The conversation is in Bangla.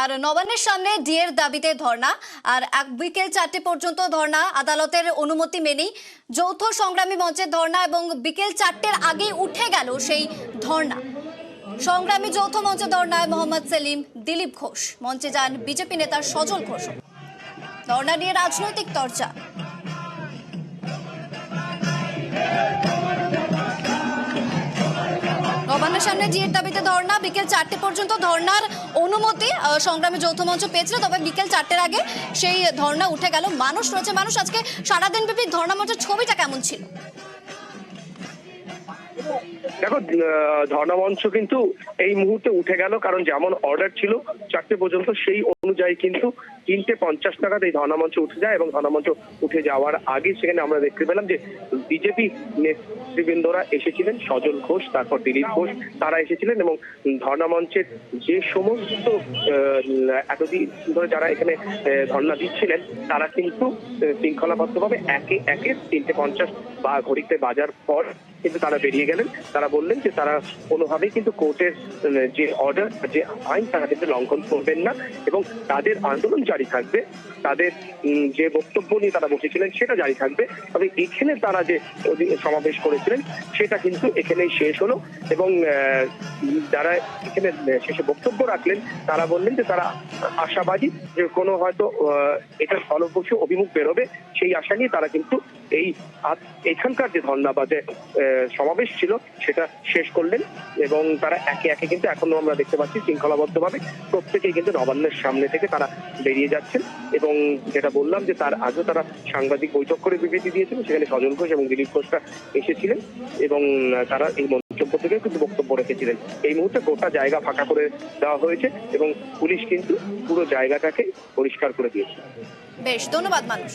আর নবান্নের সামনে ডিএর দাবিতে ধর্ণা আর বিকেল 4টে পর্যন্ত ধর্ণা, আদালতের অনুমতি মেনেই যৌথ সংগ্রামী মঞ্চের ধর্ণা এবং বিকেল 4টের আগেই উঠে গেল সেই ধর্ণা। সংগ্রামী যৌথ মঞ্চে ধর্ণায় মোহাম্মদ সেলিম, দিলীপ ঘোষ, মঞ্চে যান বিজেপি নেতা সজল ঘোষ। ধর্ণা নিয়ে রাজনৈতিক চর্চা। নবান্নের সামনে ডিএর দাবিতে ধর্ণা, বিকেল 4টে পর্যন্ত ধর্ণার অনুমতি সংগ্রামী যৌথ মঞ্চ পেয়েছিল, তবে বিকেল 4টের আগে সেই ধর্ণা উঠে গেল। মানুষ রয়েছে, মানুষ আজকে সারাদিন ব্যাপী ধর্ণা মঞ্চের ছবিটা কেমন ছিল? দেখো, ধর্ণা মঞ্চ কিন্তু এই মুহূর্তে উঠে গেল, কারণ যেমন অর্ডার ছিল 4টে পর্যন্ত সেই অনুযায়ী কিন্তু 3:50 নাগাদ এই ধর্ণা মঞ্চ উঠে যায় এবং ধর্ণা মঞ্চ উঠে যাওয়ার আগে সেখানে আমরা দেখতে পেলাম যে বিজেপি নেতৃবৃন্দরা এসেছিলেন, সজল ঘোষ, তারপর দিলীপ ঘোষ, তারা এসেছিলেন এবং ধর্ণা মঞ্চের যে সমস্ত এতদিন ধরে যারা এখানে ধর্ণা দিচ্ছিলেন তারা কিন্তু শৃঙ্খলাবদ্ধভাবে একে একে 3:50 বা ঘড়িতে বাজার পর কিন্তু তারা বেরিয়ে গেলেন। তারা বললেন যে তারা কোনোভাবেই কিন্তু কোর্টের যে অর্ডার, যে আইন, তারা কিন্তু লঙ্ঘন করবেন না এবং তাদের আন্দোলন জারি থাকবে, তাদের যে বক্তব্য নিয়ে তারা বসেছিলেন সেটা জারি থাকবে। তবে এখানে তারা যে সমাবেশ করেছিলেন সেটা কিন্তু এখানেই শেষ হলো এবং যারা এখানে শেষে বক্তব্য রাখলেন তারা বললেন যে তারা আশাবাদী যে কোনো হয়তো এটা ফলপ্রসূ অভিমুখ বেরোবে, সেই আশা নিয়ে তারা কিন্তু এখানকার যে ধর্ণা বা যে সমাবেশ ছিল সেটা শেষ করলেন এবং তারা একে একে কিন্তু এখনো আমরা দেখতে পাচ্ছি শৃঙ্খলাবদ্ধভাবে প্রত্যেকেই কিন্তু নবান্নের সামনে থেকে তারা বেরিয়ে যাচ্ছেন এবং যেটা বললাম যে তার আগেও তারা সাংবাদিক বৈঠক করে বিবৃতি দিয়েছিলেন, সেখানে সজল ঘোষ এবং দিলীপ ঘোষরা এসেছিলেন এবং তারা এই মন্তব্য থেকে কিন্তু বক্তব্য রেখেছিলেন। এই মুহূর্তে গোটা জায়গা ফাঁকা করে দেওয়া হয়েছে এবং পুলিশ কিন্তু পুরো জায়গাটাকে পরিষ্কার করে দিয়েছে। বেশ, ধন্যবাদ মানুষ।